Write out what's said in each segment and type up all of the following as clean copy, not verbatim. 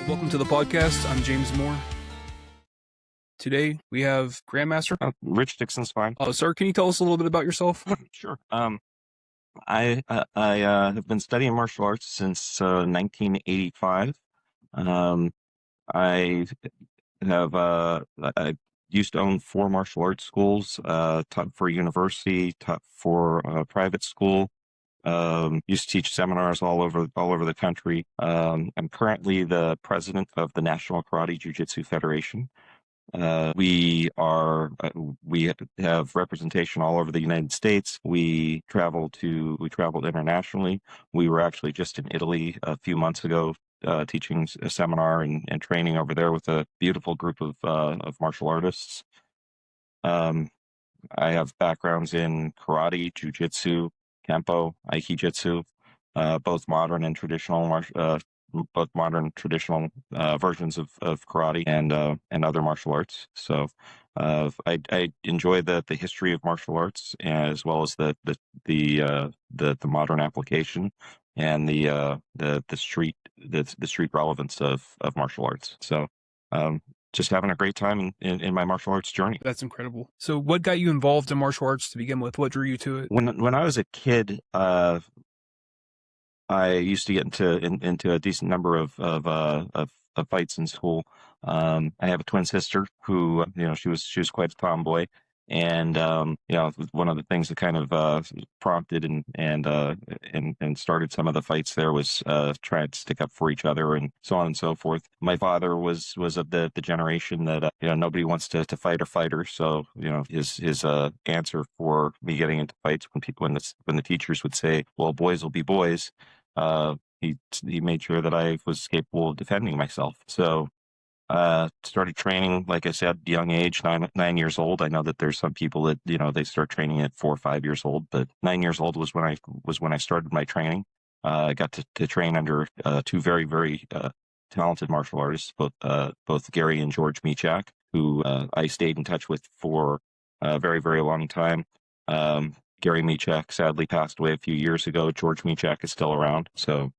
Welcome to the podcast. I'm James Moore. Today we have Grandmaster. Rich Dixon's fine. Sir, can you tell us a little bit about yourself? Sure. I have been studying martial arts since 1985. I have I used to own 4 martial arts schools. Taught for university, taught for private school. Used to teach seminars all over the country. I'm currently the president of the National Karate Jujitsu Federation. We have representation all over the United States. We traveled internationally. We were actually just in Italy a few months ago, teaching a seminar and training over there with a beautiful group of martial artists. I have backgrounds in karate, jiu-jitsu, kempo, aikijitsu, both modern and traditional versions of karate and other martial arts. So I enjoy the history of martial arts as well as the modern application and the street relevance of martial arts. So just having a great time in my martial arts journey. That's incredible. So what got you involved in martial arts to begin with? What drew you to it? When I was a kid, I used to get into a decent number of fights in school. I have a twin sister who, she was quite a tomboy, and one of the things that kind of prompted and started some of the fights there was trying to stick up for each other and so on and so forth. My father was of the generation that nobody wants to fight a fighter, so his answer for me getting into fights when the teachers would say, "Well, boys will be boys." He made sure that I was capable of defending myself. So started training, like I said, young age, 9 years old. I know that there's some people that they start training at 4 or 5 years old, but 9 years old was when I started my training. I got to train under 2 very, very talented martial artists, both Gary and George Michak, who I stayed in touch with for a very, very long time. Gary Michak sadly passed away a few years ago. George Michak is still around. So,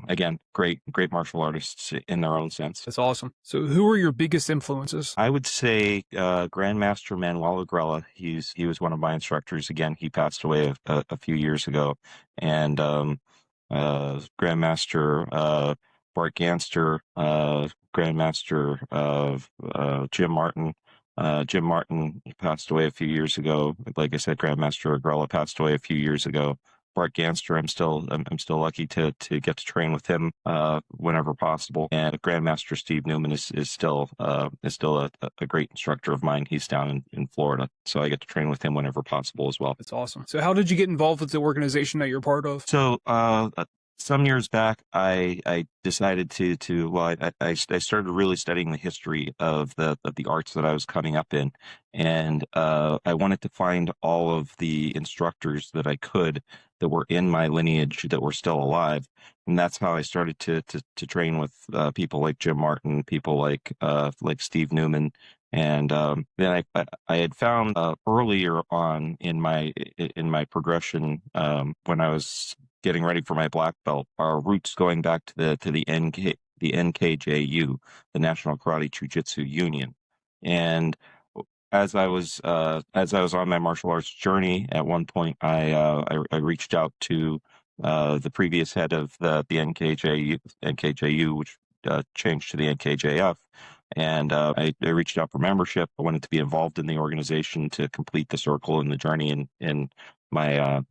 again, great martial artists in their own sense. That's awesome. So who were your biggest influences? I would say Grandmaster Manuel Agrella. He was one of my instructors. Again, he passed away a few years ago. And Grandmaster Bart Ganster, Grandmaster Jim Martin. Jim Martin passed away a few years ago. Like I said, Grandmaster Agrella passed away a few years ago. Bart Ganster, I'm still lucky to get to train with him whenever possible. And Grandmaster Steve Newman is still a great instructor of mine. He's down in Florida, so I get to train with him whenever possible as well. That's awesome. So how did you get involved with the organization that you're part of? So some years back, I decided I started really studying the history of the arts that I was coming up in, and I wanted to find all of the instructors that I could that were in my lineage that were still alive, and that's how I started to train with people like Jim Martin, people like Steve Newman. And then I had found earlier on in my progression, when I was getting ready for my black belt, our roots going back to the NKJU, the National Karate Jujitsu Union. And as I was on my martial arts journey, at one point I reached out to the previous head of the NKJU, which changed to the NKJF. And I reached out for membership. I wanted to be involved in the organization to complete the circle and the journey in my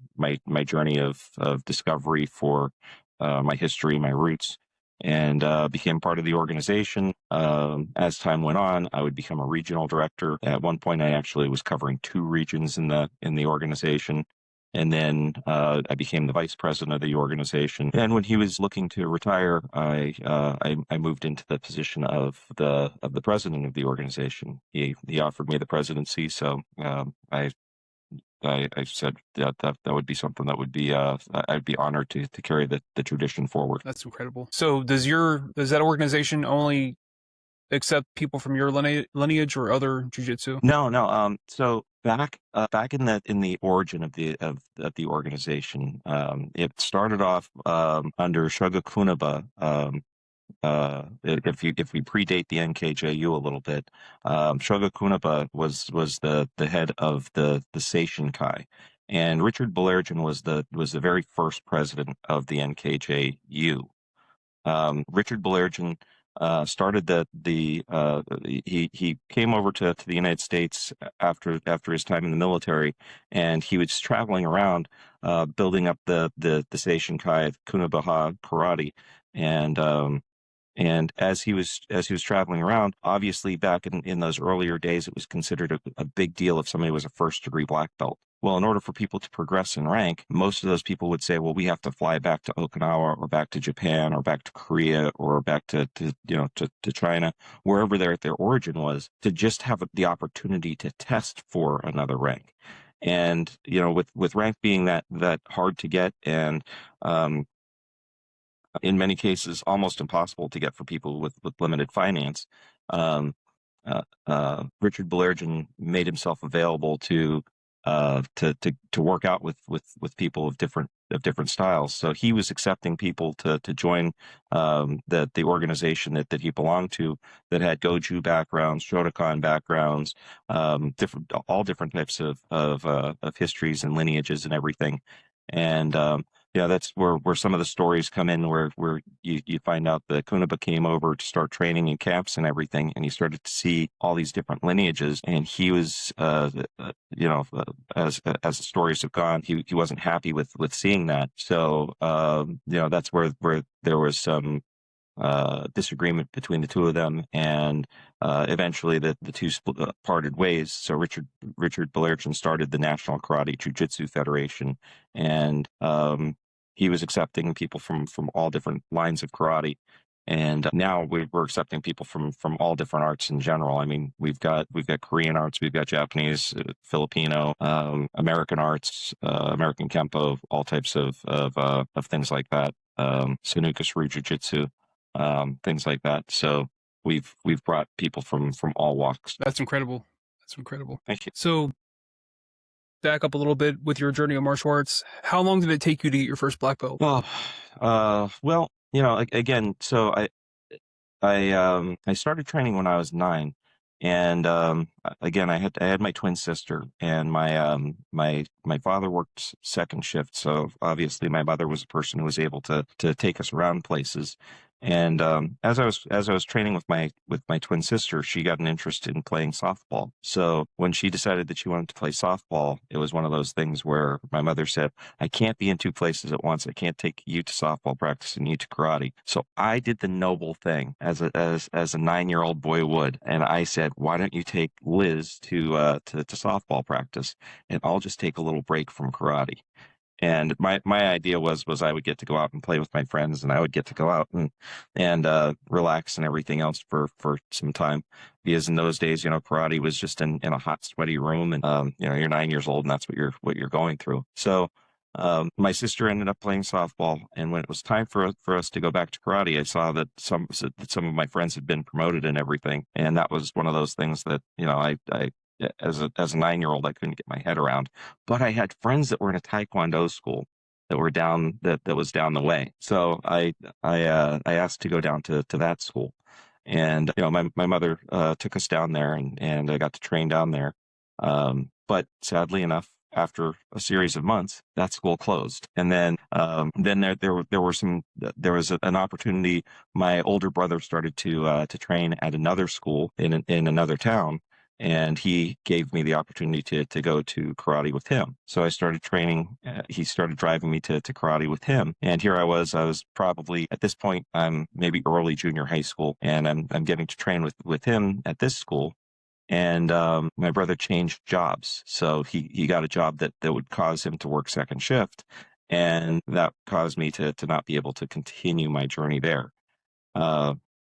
journey of discovery for my history, my roots, and became part of the organization. As time went on, I would become a regional director. At one point, I actually was covering 2 regions in the organization. And then I became the vice president of the organization. And when he was looking to retire, I moved into the position of the president of the organization. He offered me the presidency, so I said that would be something that would be I'd be honored to carry the tradition forward. That's incredible. So does that organization only accept people from your lineage or other jiu-jitsu? No. So back in the origin of the organization, it started off under Shoga Kunaba, if we predate the NKJU a little bit, Shoga Kunaba was the head of the Seishin Kai, and Richard Balergian was the very first president of the NKJU. Richard Balergian started he came over to the United States after his time in the military, and he was traveling around building up the Seishin Kai, Kunabaha karate, and as he was traveling around, obviously back in those earlier days, it was considered a big deal if somebody was a first degree black belt. Well, in order for people to progress in rank, most of those people would say, well, we have to fly back to Okinawa or back to Japan or back to Korea or back to China, wherever their origin was, to just have the opportunity to test for another rank. And, with rank being that hard to get, and in many cases almost impossible to get for people with limited finance, Richard Balergian made himself available to work out with people of different styles. So he was accepting people to join the organization that he belonged to, that had Goju backgrounds, Shotokan backgrounds, all different types of histories and lineages and everything. And that's where some of the stories come in, where you find out that Kunaba came over to start training in camps and everything, and he started to see all these different lineages, and he was, as the stories have gone, he wasn't happy with seeing that. So, that's where there was some disagreement between the two of them, and eventually the two parted ways. So Richard Balergian started the National Karate Jujitsu Federation, and he was accepting people from all different lines of karate. And now we're accepting people from all different arts in general. I mean, we've got Korean arts, we've got Japanese, Filipino, American arts, American Kempo, all types of things like that. Sanuka Shuri Jiu-Jitsu, things like that. So we've brought people from all walks. That's incredible. That's incredible. Thank you. So back up a little bit with your journey of martial arts. How long did it take you to get your first black belt? Well, again, so I started training when I was 9, and again, I had my twin sister, and my father worked second shift, so obviously my mother was a person who was able to take us around places. And as I was training with my twin sister, she got an interest in playing softball. So when she decided that she wanted to play softball, it was one of those things where my mother said, I can't be in two places at once. I can't take you to softball practice and you to karate. So I did the noble thing, as a 9-year-old boy would, and I said, why don't you take Liz to softball practice, and I'll just take a little break from karate. And my idea was I would get to go out and play with my friends, and I would get to go out and relax and everything else for some time. Because in those days, karate was just in a hot, sweaty room, and you're 9 years old, and that's what you're going through. So my sister ended up playing softball, and when it was time for us to go back to karate, I saw that some of my friends had been promoted and everything, and that was one of those things that I as a 9-year-old, I couldn't get my head around. But I had friends that were in a Taekwondo school that was down the way. So I asked to go down to that school, and my mother took us down there, and I got to train down there. But sadly enough, after a series of months, that school closed. And then there was an opportunity. My older brother started to train at another school in another town, and he gave me the opportunity to go to karate with him. So I started training. He started driving me to karate with him. And here I was probably, at this point, I'm maybe early junior high school, and I'm getting to train with him at this school. And my brother changed jobs. So he got a job that would cause him to work second shift. And that caused me to not be able to continue my journey there.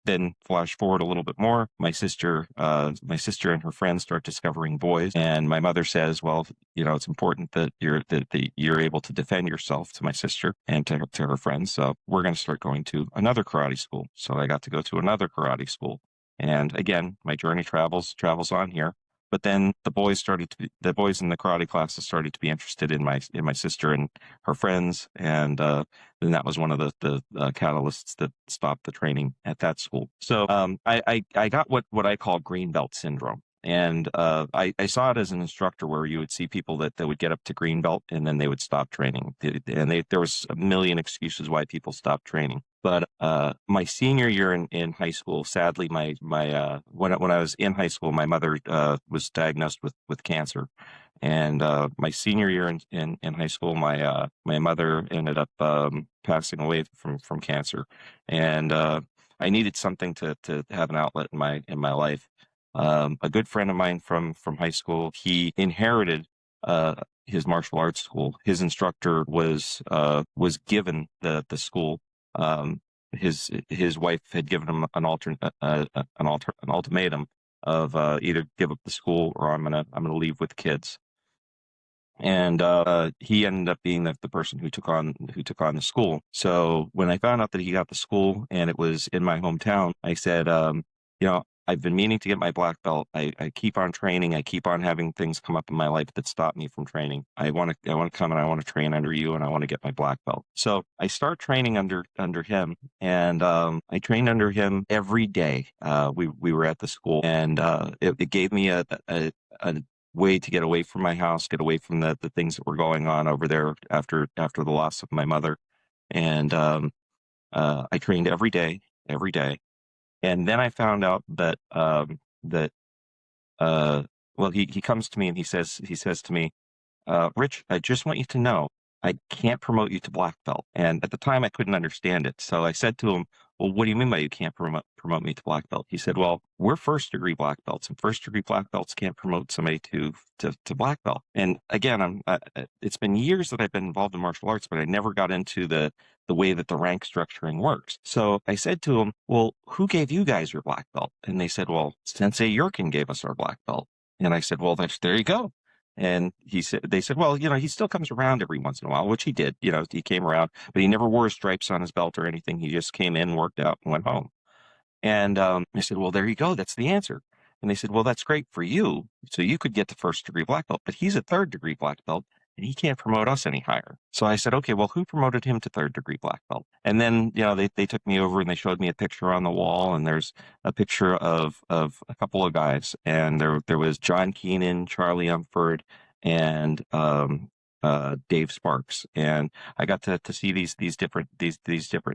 Then flash forward a little bit more, my sister and her friends start discovering boys, and my mother says, well, it's important that you're able to defend yourself, to my sister and to her friends. So we're going to start going to another karate school. So I got to go to another karate school. And again, my journey travels on here. But then the boys in the karate classes started to be interested in my sister and her friends, and then that was one of the catalysts that stopped the training at that school. So I got what I call green belt syndrome. And I saw it as an instructor where you would see people that would get up to green belt and then they would stop training. And there was a million excuses why people stopped training. But my senior year in high school, sadly, when I was in high school, my mother was diagnosed with cancer. And my senior year in high school, my mother ended up passing away from cancer. And I needed something to have an outlet in my life. A good friend of mine from high school, he inherited his martial arts school. His instructor was given the school. His wife had given him an ultimatum of either give up the school or I'm gonna leave with kids. And he ended up being the person who took on the school. So when I found out that he got the school and it was in my hometown, I said, I've been meaning to get my black belt. I keep on training. I keep on having things come up in my life that stop me from training. I want to come and I want to train under you and I want to get my black belt. So I start training under him, and I trained under him every day. We were at the school, and it gave me a way to get away from my house, get away from the things that were going on over there after the loss of my mother. And I trained every day. And then I found out that well, he comes to me and he says to me, Rich, I just want you to know I can't promote you to black belt. And at the time I couldn't understand it. So I said to him, well, what do you mean by you can't promote me to black belt? He said, well, we're first degree black belts, and first degree black belts can't promote somebody to black belt. And again, it's been years that I've been involved in martial arts, but I never got into the way that the rank structuring works. So I said to him, well, who gave you guys your black belt? And they said, well, Sensei Yurkin gave us our black belt. And I said, well, there you go. And they said, well, he still comes around every once in a while, which he did. He came around, but he never wore stripes on his belt or anything. He just came in, worked out, and went home. And I said, well, there you go. That's the answer. And they said, well, that's great for you. So you could get the first degree black belt, but he's a third degree black belt and he can't promote us any higher. So I said, okay, well, who promoted him to third degree black belt? And then, they took me over and they showed me a picture on the wall, and there's a picture of a couple of guys. And there was John Keenan, Charlie Umford, and Dave Sparks. And I got to see these different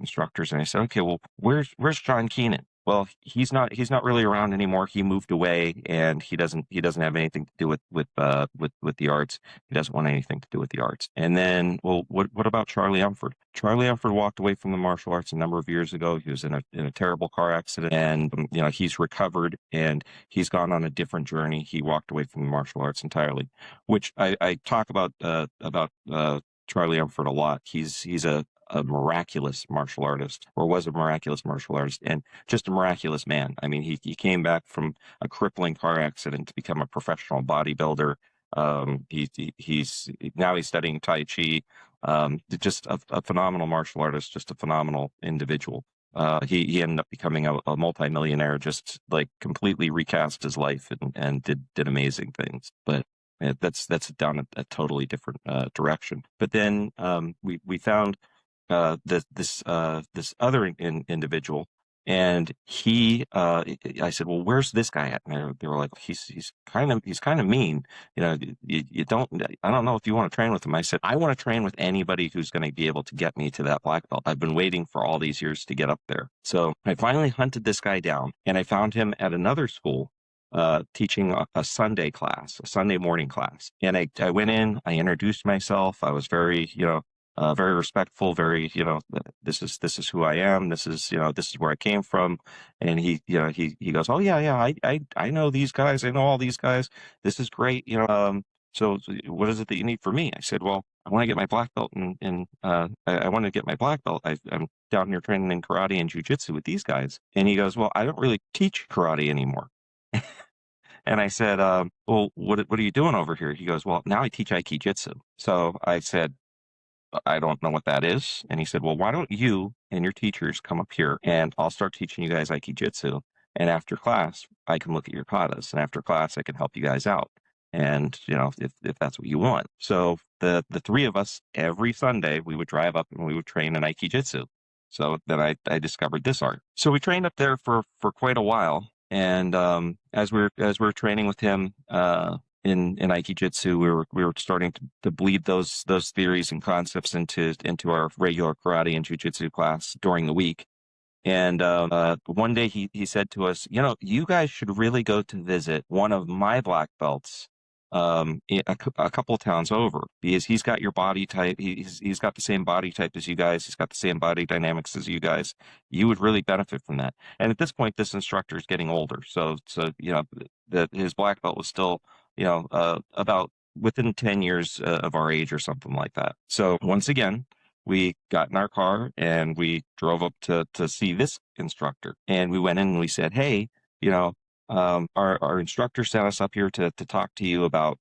instructors. And I said, okay, well, where's John Keenan? Well, he's not really around anymore. He moved away, and he doesn't have anything to do with the arts. He doesn't want anything to do with the arts. And then, well, what about Charlie Umford? Charlie Umford walked away from the martial arts a number of years ago. He was in a terrible car accident, and he's recovered and he's gone on a different journey. He walked away from the martial arts entirely, which I talk about Charlie Umford a lot. He's a miraculous martial artist, or was a miraculous martial artist, and just a miraculous man. I mean, he came back from a crippling car accident to become a professional bodybuilder. He's now studying Tai Chi. Just a phenomenal martial artist, just a phenomenal individual. He ended up becoming a multimillionaire, just like completely recast his life and did amazing things. But that's down a totally different direction. But then we found this other individual, and I said, well, where's this guy at? And they were like, he's kind of mean. I don't know if you want to train with him. I said, I want to train with anybody who's going to be able to get me to that black belt. I've been waiting for all these years to get up there. So I finally hunted this guy down, and I found him at another school, teaching a Sunday morning class. And I went in, I introduced myself. I was very, very respectful, very, this is who I am. This is where I came from. And he goes, oh yeah, I know these guys. I know all these guys. This is great. So what is it that you need for me? I said, well, I want to get my black belt, and I want to get my black belt. I'm down here training in karate and jujitsu with these guys. And he goes, well, I don't really teach karate anymore. And I said, well, what are you doing over here? He goes, well, now I teach Aikijitsu. So I said, I don't know what that is. And he said, well, why don't you and your teachers come up here and I'll start teaching you guys Aikijitsu. And after class, I can look at your katas, and after class, I can help you guys out. And, if that's what you want. So the three of us, every Sunday, we would drive up and we would train in Aikijitsu. So then I discovered this art. So we trained up there for quite a while. And as we were training with him in Aikijitsu, we were starting to bleed those theories and concepts into our regular karate and jujitsu class during the week. And one day he said to us, you guys should really go to visit one of my black belts a couple of towns over, because he's got your body type. He's got the same body type as you guys. He's got the same body dynamics as you guys. You would really benefit from that. And at this point, this instructor is getting older. So his black belt was still, about within 10 years of our age or something like that. So once again, we got in our car and we drove up to see this instructor, and we went in and we said, hey, our instructor sent us up here to talk to you about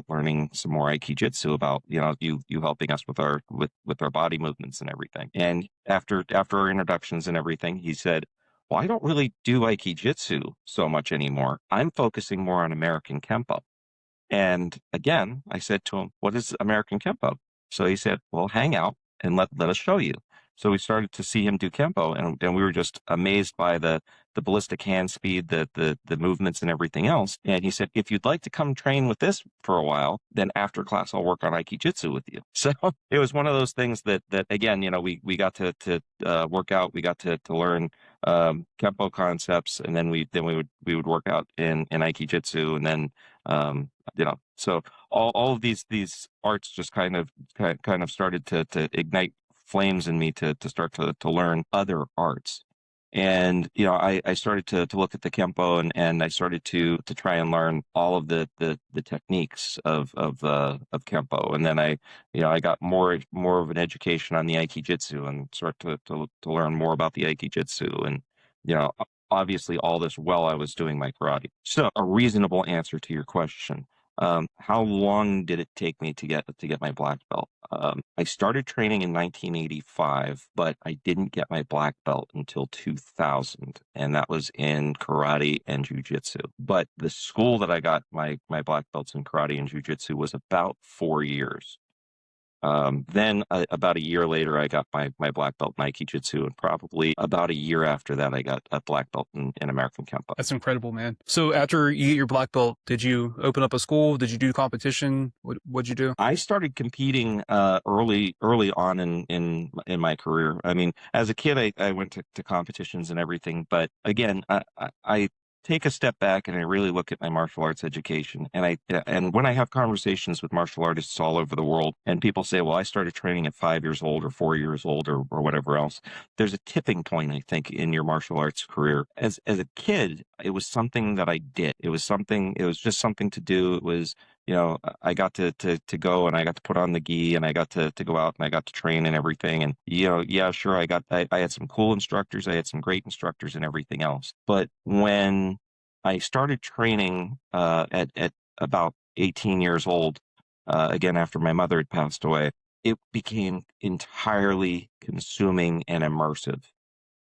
learning some more Aikijitsu, about you helping us with our body movements and everything. And after our introductions and everything, he said, well, I don't really do Aikijitsu so much anymore. I'm focusing more on American Kempo. And again, I said to him, what is American Kempo? So he said, well, hang out and let us show you. So we started to see him do Kempo, and we were just amazed by the ballistic hand speed, the movements and everything else. And he said, if you'd like to come train with this for a while, then after class, I'll work on Aikijitsu with you. So it was one of those things that again, we got to work out. We got to learn Kempo concepts, and then we would work out in Aikijitsu, and then so all of these arts just kind of started to ignite flames in me to start to learn other arts. And I started to look at the Kempo, and I started to try and learn all of the techniques of Kempo. And then I got more of an education on the Aikijitsu, and started to learn more about the Aikijitsu. And obviously all this while I was doing my karate. So a reasonable answer to your question. How long did it take me to get my black belt? I started training in 1985, but I didn't get my black belt until 2000, and that was in karate and jujitsu. But the school that I got my black belts in karate and jujitsu was about 4 years. Then about a year later, I got my black belt in Aikijitsu, and probably about a year after that, I got a black belt in American Kempo. That's incredible, man. So after you get your black belt, did you open up a school? Did you do competition? What'd you do? I started competing early on in my career. I mean, as a kid, I went to competitions and everything, but again, I take a step back and I really look at my martial arts education. And when I have conversations with martial artists all over the world, and people say, well, I started training at 5 years old or 4 years old or whatever else, there's a tipping point, I think, in your martial arts career. As a kid, it was something that I did. It was just something to do. It was, I got to go, and I got to put on the gi, and I got to go out, and I got to train and everything. And, yeah, sure, I had some cool instructors. I had some great instructors and everything else. But when I started training at about 18 years old, again, after my mother had passed away, it became entirely consuming and immersive.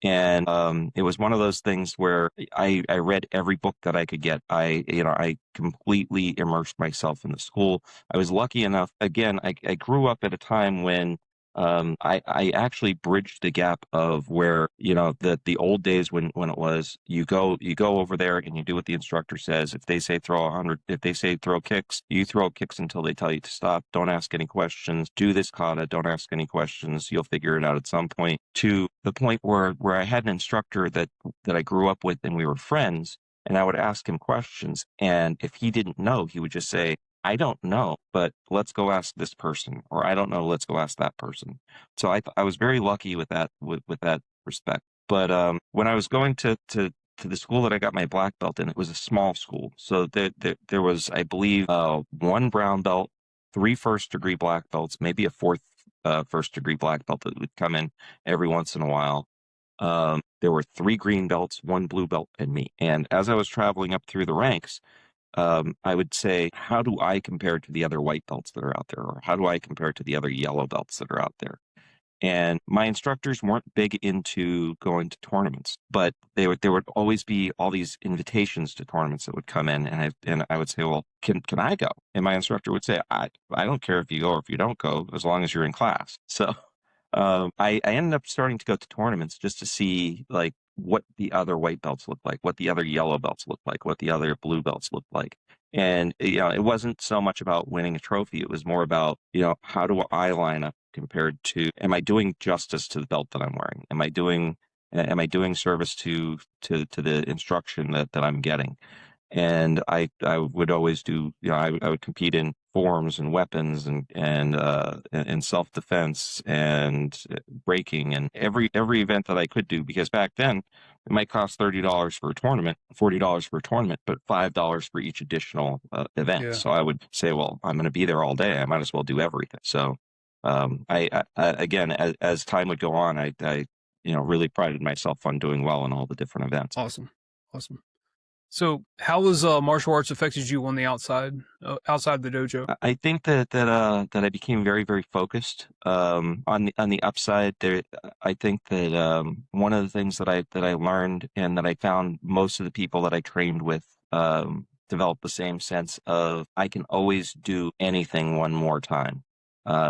And it was one of those things where I read every book that I could get. I completely immersed myself in the school. I was lucky enough. Again, I grew up at a time when I actually bridged the gap of where, the old days when it was you go over there and you do what the instructor says. If they say throw 100, if they say throw kicks, you throw kicks until they tell you to stop. Don't ask any questions. Do this kata. Don't ask any questions. You'll figure it out at some point. To the point where I had an instructor that I grew up with, and we were friends, and I would ask him questions, and if he didn't know, he would just say, I don't know, but let's go ask this person, or I don't know, let's go ask that person. So I was very lucky with that respect. But when I was going to the school that I got my black belt in, it was a small school. So there was, I believe, 1 brown belt, 3 first-degree black belts, maybe a 4th first-degree black belt that would come in every once in a while. There were 3 green belts, 1 blue belt, and me. And as I was traveling up through the ranks, I would say, how do I compare to the other white belts that are out there? Or how do I compare to the other yellow belts that are out there? And my instructors weren't big into going to tournaments, but there would always be all these invitations to tournaments that would come in, and I would say, well, can I go? And my instructor would say, I don't care if you go or if you don't go, as long as you're in class. So I ended up starting to go to tournaments just to see like what the other white belts look like, what the other yellow belts look like, what the other blue belts look like. And it wasn't so much about winning a trophy. It was more about, how do I line up compared to, am I doing justice to the belt that I'm wearing? Am I doing service to the instruction that I'm getting? And I would always do, I would compete in forms and weapons and self defense and breaking and every event that I could do, because back then it might cost $30 for a tournament, $40 for a tournament, but $5 for each additional event. Yeah. So I would say, well, I'm going to be there all day. I might as well do everything. So I again, as time would go on, I really prided myself on doing well in all the different events. Awesome. So, how has martial arts affected you on the outside the dojo? I think that I became very, very focused. On the upside, there, I think that one of the things that I learned, and that I found most of the people that I trained with developed the same sense of, I can always do anything one more time.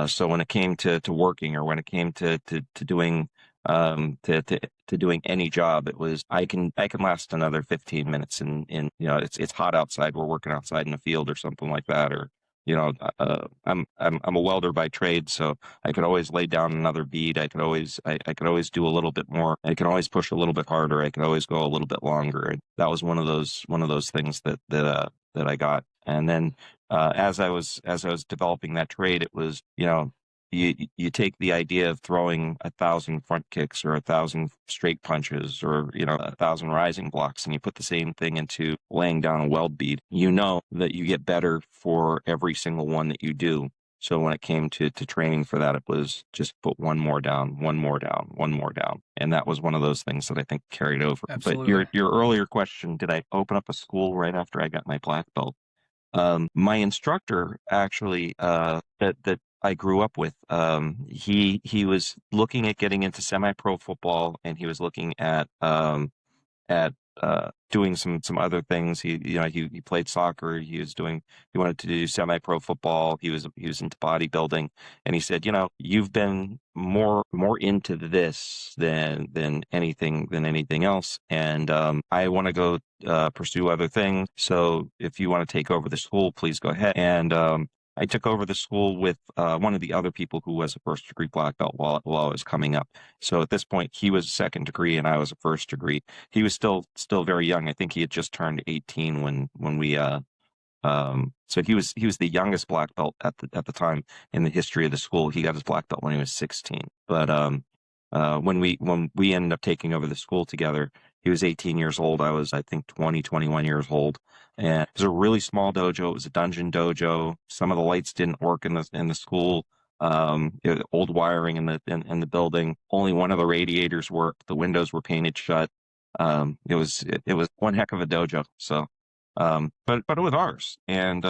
So when it came to working, or when it came to doing to doing any job, it was, I can last another 15 minutes, and it's hot outside, we're working outside in the field or something like that, or I'm a welder by trade, so I could always lay down another bead. I could always do a little bit more. I could always push a little bit harder. I could always go a little bit longer. And that was one of those things that I got. And then as I was developing that trade, it was, you take the idea of throwing 1,000 front kicks or 1,000 straight punches, or 1,000 rising blocks, and you put the same thing into laying down a weld bead. You know that you get better for every single one that you do. So when it came to training for that, it was just put one more down, one more down, one more down, and that was one of those things that I think carried over. Absolutely. But your earlier question, did I open up a school right after I got my black belt? My instructor, actually, that I grew up with, he was looking at getting into semi-pro football, and he was looking at doing some other things. He played soccer. He wanted to do semi-pro football. He was into bodybuilding, and he said, you've been more into this than anything else, and I want to go pursue other things. So if you want to take over the school, please go ahead. And I took over the school with one of the other people who was a first degree black belt while I was coming up. So at this point, he was a second degree and I was a first degree. He was still very young. I think he had just turned 18 when we so he was the youngest black belt at the time in the history of the school. He got his black belt when he was 16. But when we ended up taking over the school together, he was 18 years old. I was, I think, 21 years old. And it was a really small dojo. It was a dungeon dojo. Some of the lights didn't work in the school. Old wiring in the building. Only one of the radiators worked. The windows were painted shut. It was one heck of a dojo. So, but it was ours. And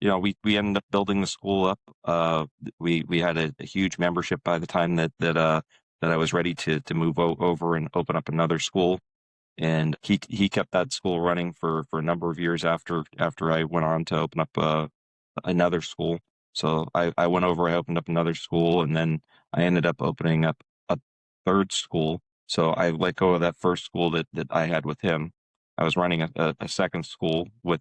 we ended up building the school up. We had a huge membership by the time that I was ready to move over and open up another school. And he kept that school running for a number of years after I went on to open up another school. So I went over, I opened up another school, and then I ended up opening up a third school. So I let go of that first school that I had with him. I was running a second school with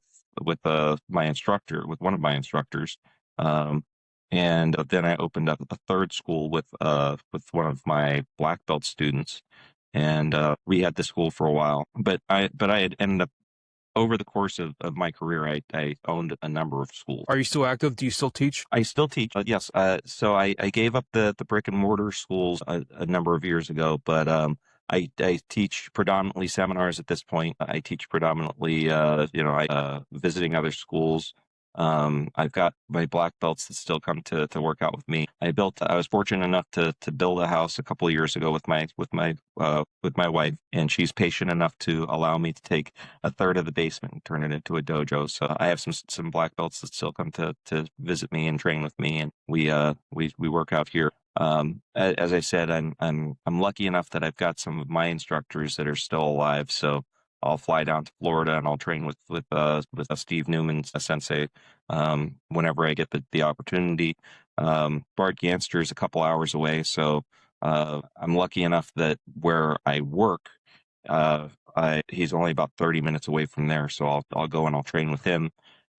my instructor, with one of my instructors. And then I opened up a third school with one of my black belt students. And we had the school for a while, but I had ended up, over the course of my career, I owned a number of schools. Are you still active? Do you still teach? I still teach, yes. So I gave up the brick and mortar schools a number of years ago, but I teach predominantly seminars at this point. I teach predominantly, visiting other schools. I've got my black belts that still come to work out with me. I was fortunate enough to build a house a couple of years ago with my wife, and she's patient enough to allow me to take a third of the basement and turn it into a dojo. So I have some black belts that still come to visit me and train with me, and we work out here. As I said, I'm lucky enough that I've got some of my instructors that are still alive. So I'll fly down to Florida and I'll train with Steve Newman, sensei, whenever I get the opportunity. Bart Ganster is a couple hours away, so I'm lucky enough that where I work, he's only about 30 minutes away from there, so I'll go and I'll train with him.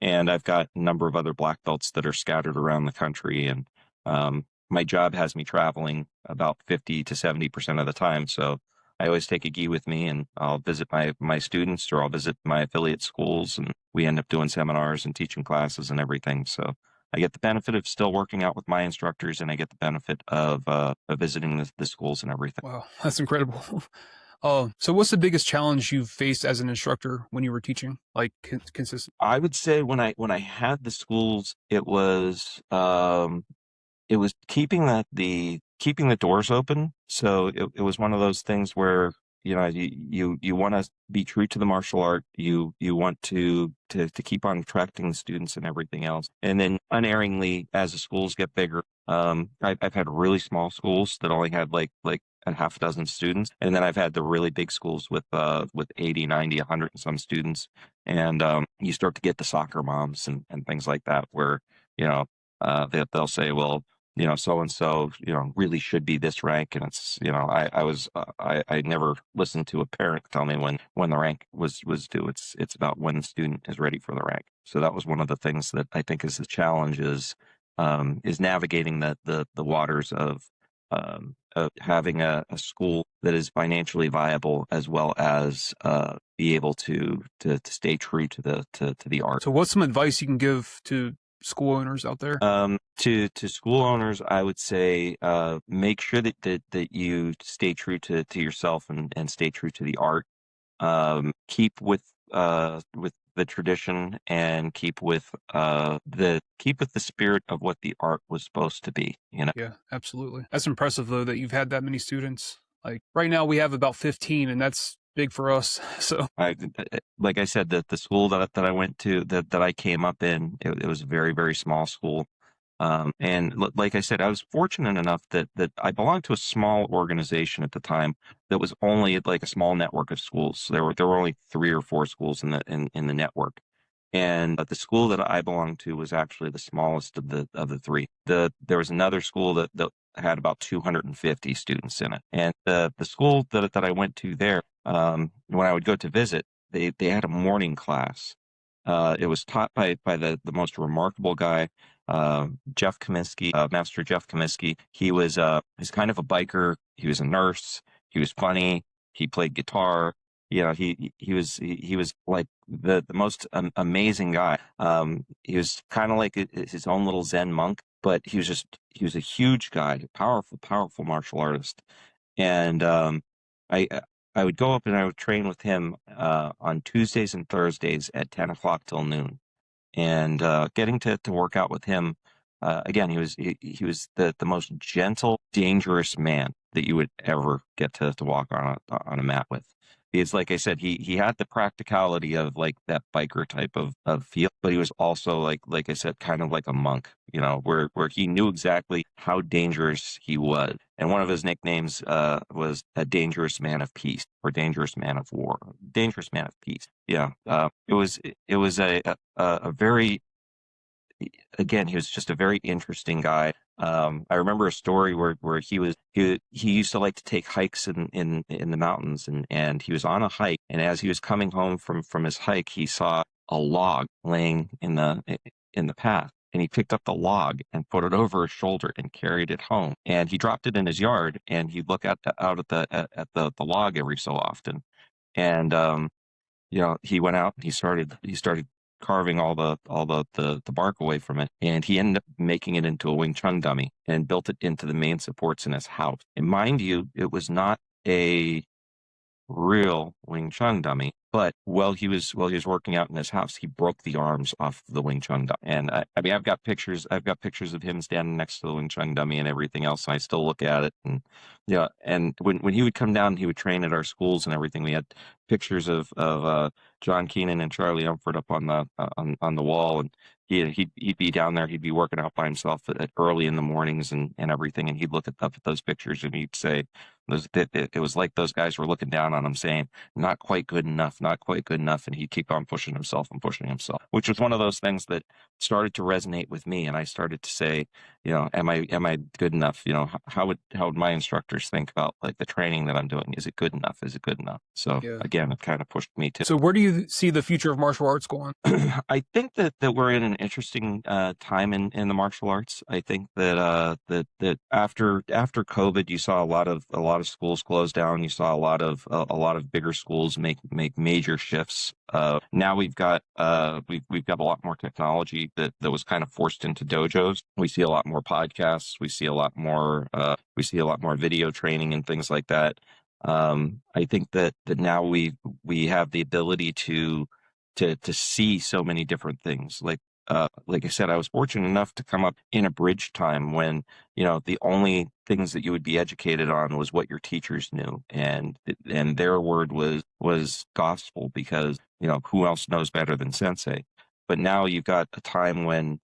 And I've got a number of other black belts that are scattered around the country, and my job has me traveling about 50 to 70% of the time. So I always take a gi with me, and I'll visit my students, or I'll visit my affiliate schools, and we end up doing seminars and teaching classes and everything. So I get the benefit of still working out with my instructors, and I get the benefit of visiting the schools and everything. Wow, that's incredible. So what's the biggest challenge you've faced as an instructor when you were teaching, like consistent? I would say when I had the schools, it was keeping the doors open. So it was one of those things where, you want to be true to the martial art. You want to keep on attracting the students and everything else. And then unerringly, as the schools get bigger, I've had really small schools that only had like a half a dozen students. And then I've had the really big schools with 80, 90, 100 and some students. And you start to get the soccer moms and things like that, where, they'll say, well, so and so, really should be this rank, and it's, I never listened to a parent tell me when the rank was due. It's about when the student is ready for the rank. So that was one of the things that I think is the challenge, is navigating the waters of having a school that is financially viable, as well as be able to stay true to the art. So what's some advice you can give to school owners out there? To school owners, I would say make sure that you stay true to yourself, and stay true to the art. Keep with the tradition, and keep with the spirit of what the art was supposed to be. Yeah, absolutely. That's impressive though, that you've had that many students. Like right now we have about 15, and that's big for us. So like I said, the school that I went to, that I came up in, it was a very, very small school. And like I said, I was fortunate enough that I belonged to a small organization at the time that was only like a small network of schools. There were only 3 or 4 schools in the network. And the school that I belonged to was actually the smallest of the 3. There was another school that had about 250 students in it. And the school that I went to there, when I would go to visit, they had a morning class. It was taught by the most remarkable guy, Jeff Comiskey, Master Jeff Comiskey. He's kind of a biker. He was a nurse. He was funny. He played guitar. He was like the most amazing guy. He was kind of like his own little Zen monk, but he was a huge guy, powerful martial artist. And I I would go up and I would train with him on Tuesdays and Thursdays at 10 o'clock till noon. And getting to work out with him, again, he was the most gentle, dangerous man that you would ever get to walk on a mat with. Because, like I said, he had the practicality of like that biker type of feel, but he was also like I said, kind of like a monk, where he knew exactly how dangerous he was. And one of his nicknames was a dangerous man of peace, or dangerous man of war, dangerous man of peace. Yeah, it was a very, again, he was just a very interesting guy. I remember a story where he used to like to take hikes in the mountains, and he was on a hike, and as he was coming home from his hike, he saw a log laying in the path. And he picked up the log and put it over his shoulder and carried it home. And he dropped it in his yard, and he'd look out at the log every so often. And he went out and he started carving all the bark away from it, and he ended up making it into a Wing Chun dummy and built it into the main supports in his house. And mind you, it was not a real Wing Chun dummy, But while he was working out in his house, he broke the arms off the Wing Chun dummy. And I mean, I've got pictures of him standing next to the Wing Chun dummy and everything else. And I still look at it. And yeah, and when he would come down, he would train at our schools and everything. We had pictures of John Keenan and Charlie Umford up on the wall, and he'd be down there. He'd be working out by himself early in the mornings and everything. And he'd look up at those pictures and he'd say, it was like those guys were looking down on him, saying, "Not quite good enough, not quite good enough." And he'd keep on pushing himself and pushing himself, which was one of those things that started to resonate with me. And I started to say, am I good enough? How would my instructors think about like the training that I'm doing? Is it good enough? Is it good enough? So again, it kind of pushed me to. So where do you see the future of martial arts going? I think that we're in an interesting time in the martial arts. I think that that after COVID, you saw a lot of schools close down. You saw a lot of bigger schools make major shifts. Now we've got a lot more technology that was kind of forced into dojos. We see a lot more podcasts. We see a lot more video training and things like that. I think that now we have the ability to see so many different things. Like I said, I was fortunate enough to come up in a bridge time when, the only things that you would be educated on was what your teachers knew. And their word was gospel, because, who else knows better than sensei? But now you've got a time when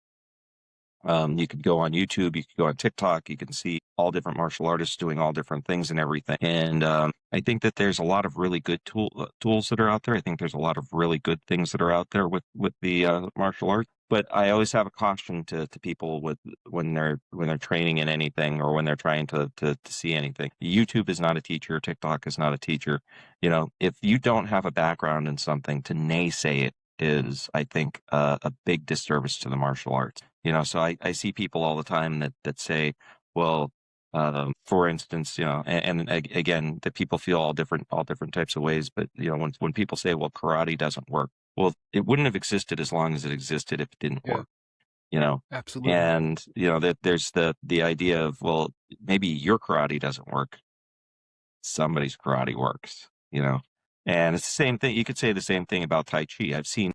you could go on YouTube, you could go on TikTok, you can see all different martial artists doing all different things and everything. And I think that there's a lot of really good tools that are out there. I think there's a lot of really good things that are out there with the martial arts. But I always have a caution to people when they're training in anything, or when they're trying to see anything. YouTube is not a teacher. TikTok is not a teacher. If you don't have a background in something, to naysay it is, I think, a big disservice to the martial arts. So I see people all the time that say, well, for instance, and again, that people feel all different types of ways. But when people say, well, karate doesn't work, well, it wouldn't have existed as long as it existed if it didn't work. Absolutely. And that there's the idea of, well, maybe your karate doesn't work, somebody's karate works. And it's the same thing. You could say the same thing about Tai Chi. I've seen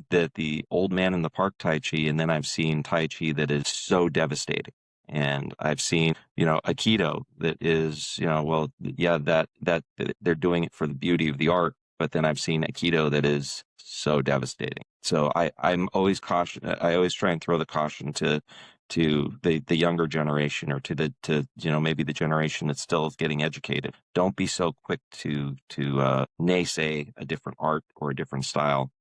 the old man in the park Tai Chi, and then I've seen Tai Chi that is so devastating. And I've seen, Aikido that is, that they're doing it for the beauty of the art. But then I've seen Aikido that is so devastating. So I'm always cautious. I always try and throw the caution to the younger generation, or to maybe the generation that's still getting educated. Don't be so quick to naysay a different art or a different style.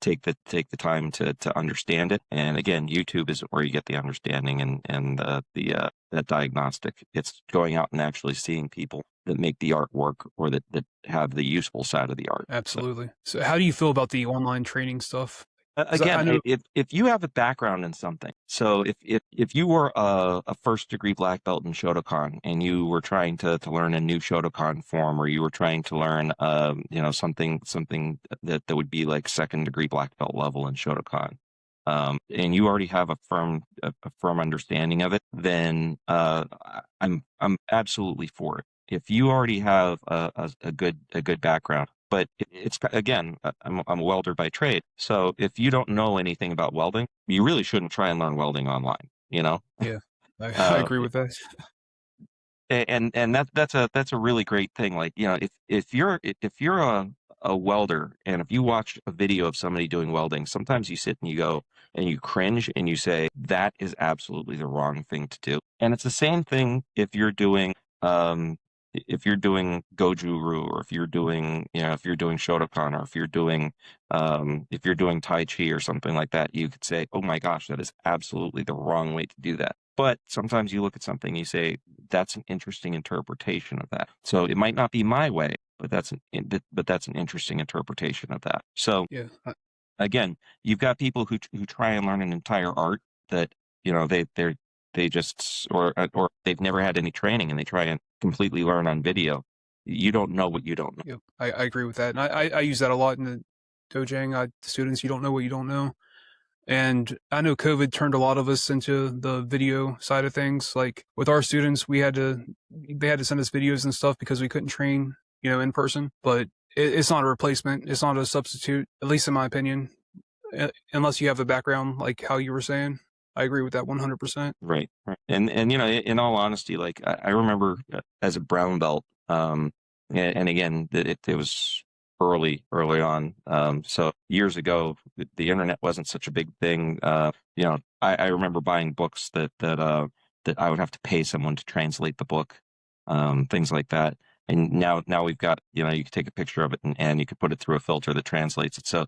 Take the time to understand it. And again, YouTube isn't where you get the understanding and that diagnostic. It's going out and actually seeing people that make the art work, or that have the useful side of the art. Absolutely. So how do you feel about the online training stuff? Again, if you have a background in something, so if you were a first degree black belt in Shotokan, and you were trying to learn a new Shotokan form, or you were trying to learn something that would be like second degree black belt level in Shotokan, and you already have a firm understanding of it, then I'm absolutely for it. If you already have a good background. But it's, again, I'm a welder by trade. So if you don't know anything about welding, you really shouldn't try and learn welding online. Yeah, I agree with that. And that's a really great thing. Like, if you're a welder, and if you watch a video of somebody doing welding, sometimes you sit and you go and you cringe and you say, that is absolutely the wrong thing to do. And it's the same thing if you're doing Goju-Ryu, or if you're doing Shotokan, or if you're doing Tai Chi or something like that, you could say, oh my gosh, that is absolutely the wrong way to do that. But sometimes you look at something and you say, that's an interesting interpretation of that. So it might not be my way, but that's an interesting interpretation of that. So again, you've got people who try and learn an entire art that, they just, or they've never had any training, and they try and completely learn on video. You don't know what you don't know. Yeah, I agree with that. And I use that a lot in the dojang. Students, you don't know what you don't know. And I know COVID turned a lot of us into the video side of things. Like with our students, they had to send us videos and stuff because we couldn't train, in person. But it's not a replacement. It's not a substitute, at least in my opinion, unless you have a background like how you were saying. I agree with that 100%. Right. Right. And you know, in all honesty, like I remember as a brown belt, and again, it was early on. So years ago, the internet wasn't such a big thing. You know, I remember buying books that I would have to pay someone to translate the book, things like that. And now we've got, you know, you can take a picture of it and you can put it through a filter that translates it. So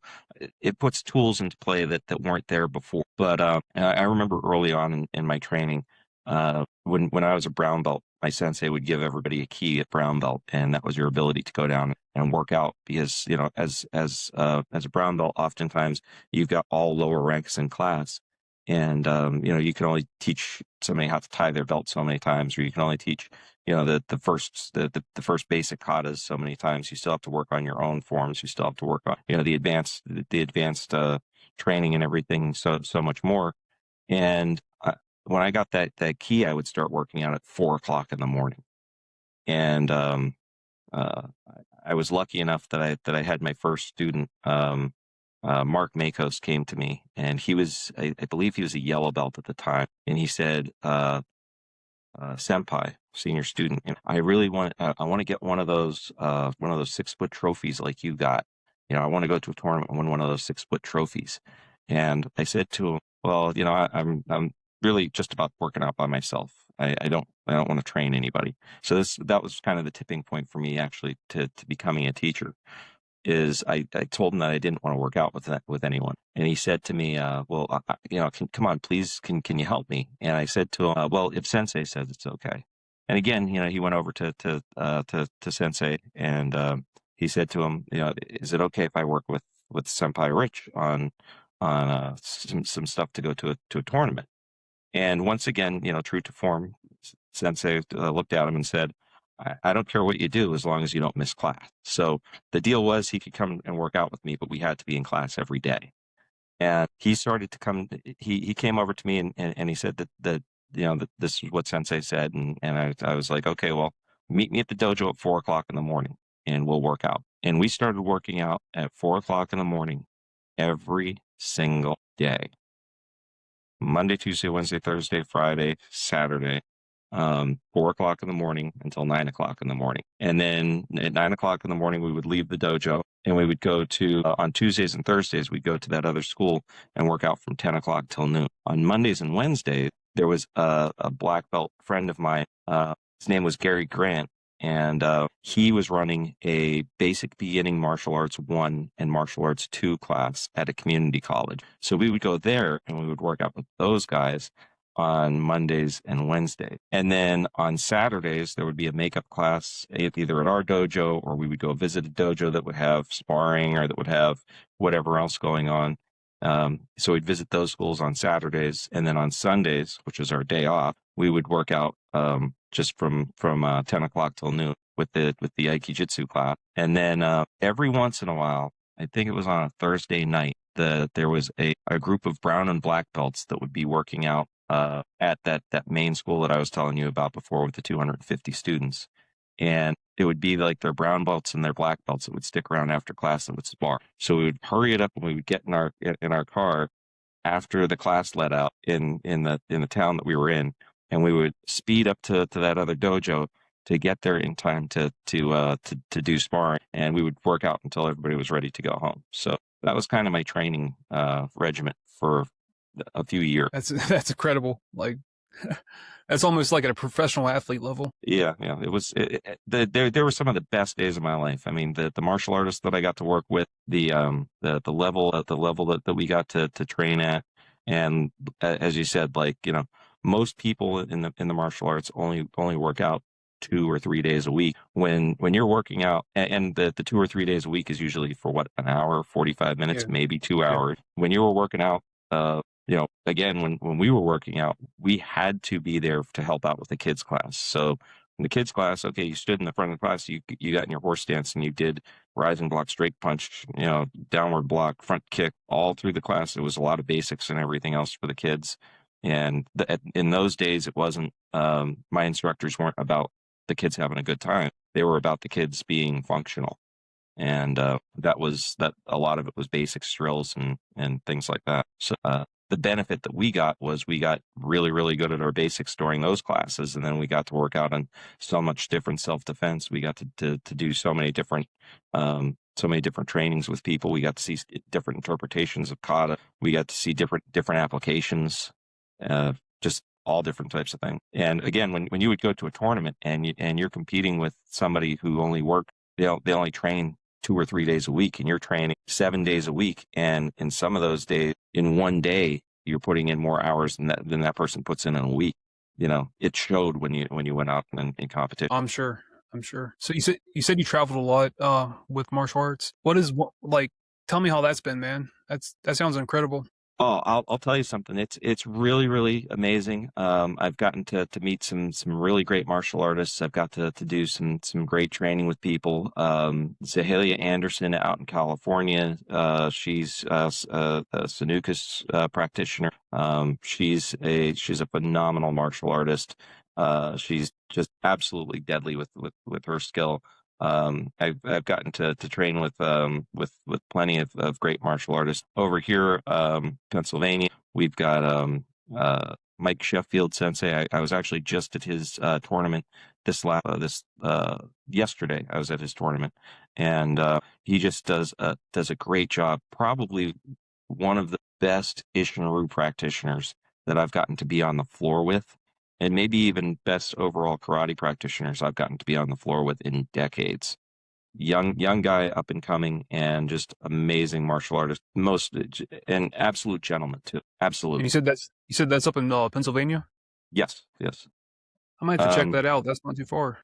it puts tools into play that weren't there before. But I remember early on in my training, when I was a brown belt, my sensei would give everybody a key at brown belt, and that was your ability to go down and work out. Because you know, as a brown belt, oftentimes you've got all lower ranks in class, and you know, you can only teach somebody how to tie their belt so many times, or you can only teach, you know, the first basic katas so many times. You still have to work on your own forms. You still have to work on, you know, the advanced training and everything, so much more. And when I got that key, I would start working out at 4 o'clock in the morning. And uh, I was lucky enough that I had my first student, Mark Makos, came to me, and he was, I believe he was a yellow belt at the time, and he said, senpai, senior student, and I really want, I want to get one of those 6-foot trophies like you got. You know, I want to go to a tournament and win one of those 6-foot trophies. And I said to him, well, you know, I'm really just about working out by myself. I don't want to train anybody. So that was kind of the tipping point for me actually to becoming a teacher. Is I told him that I didn't want to work out with anyone, and he said to me, "Well, you know, come on, please, can you help me?" And I said to him, "Well, if Sensei says it's okay." And again, you know, he went over to Sensei, and he said to him, "You know, is it okay if I work with Senpai Rich on some stuff to go to a tournament?" And once again, you know, true to form, Sensei looked at him and said, I don't care what you do as long as you don't miss class. So the deal was he could come and work out with me, but we had to be in class every day. And he started to come, he came over to me and he said that you know, that this is what Sensei said. And I was like, okay, well, meet me at the dojo at 4 o'clock in the morning and we'll work out. And we started working out at 4 o'clock in the morning every single day. Monday, Tuesday, Wednesday, Thursday, Friday, Saturday, 4 o'clock in the morning until 9 o'clock in the morning. And then at 9 o'clock in the morning, we would leave the dojo and we would go to, on Tuesdays and Thursdays, we'd go to that other school and work out from 10 o'clock till noon. On Mondays and Wednesdays, there was a black belt friend of mine. His name was Gary Grant. And he was running a basic beginning martial arts 1 and martial arts 2 class at a community college. So we would go there and we would work out with those guys on Mondays and Wednesdays. And then on Saturdays, there would be a makeup class either at our dojo or we would go visit a dojo that would have sparring or that would have whatever else going on. So we'd visit those schools on Saturdays. And then on Sundays, which is our day off, we would work out just from 10 o'clock till noon with the Aikijitsu class. And then every once in a while, I think it was on a Thursday night, there was a group of brown and black belts that would be working out at that main school that I was telling you about before with the 250 students. And it would be like their brown belts and their black belts that would stick around after class and would spar. So we would hurry it up and we would get in our car after the class let out in the town that we were in, and we would speed up to that other dojo to get there in time to do sparring, and we would work out until everybody was ready to go home. So that was kind of my training regiment for a few years. That's incredible. Like, that's almost like at a professional athlete level. Yeah. It was. There were some of the best days of my life. I mean, the martial artists that I got to work with, the level that we got to train at, and as you said, like, you know, most people in the martial arts only work out 2 or 3 days a week. When you're working out, and the 2 or 3 days a week is usually for what, an hour, 45 minutes, Yeah. maybe 2 hours. When you were working out, you know, again, when we were working out, we had to be there to help out with the kids class. So in the kids class, okay, you stood in the front of the class, you got in your horse stance and you did rising block, straight punch, you know, downward block, front kick, all through the class. It was a lot of basics and everything else for the kids. And in those days, it wasn't, my instructors weren't about the kids having a good time. They were about the kids being functional. and that a lot of it was basic drills and things like that. So the benefit that we got was we got really, really good at our basics during those classes, and then we got to work out on so much different self-defense. We got to do so many different trainings with people. We got to see different interpretations of kata. We got to see different applications, just all different types of things. And again, when you would go to a tournament and you're competing with somebody who only they only train 2 or 3 days a week, and you're training 7 days a week, and in some of those days, in one day, you're putting in more hours than that person puts in a week. It showed when you went out in competition. I'm sure. So you said you traveled a lot with martial arts. Like? Tell me how that's been, man. That sounds incredible. Oh, I'll tell you something. It's really, really amazing. I've gotten to meet some really great martial artists. I've got to do some great training with people. Zahalia Anderson out in California. She's a Sanukas practitioner. She's a phenomenal martial artist. She's just absolutely deadly with her skill. I've gotten to train with plenty of great martial artists over here. Pennsylvania, we've got Mike Sheffield Sensei. I was actually just at his tournament yesterday. I was at his tournament, and he just does a great job. Probably one of the best Ishinru practitioners that I've gotten to be on the floor with, and maybe even best overall karate practitioners I've gotten to be on the floor with in decades. Young guy, up and coming, and just amazing martial artist. An absolute gentleman too. Absolutely. And you said that's up in Pennsylvania? Yes. I might have to check that out. That's not too far.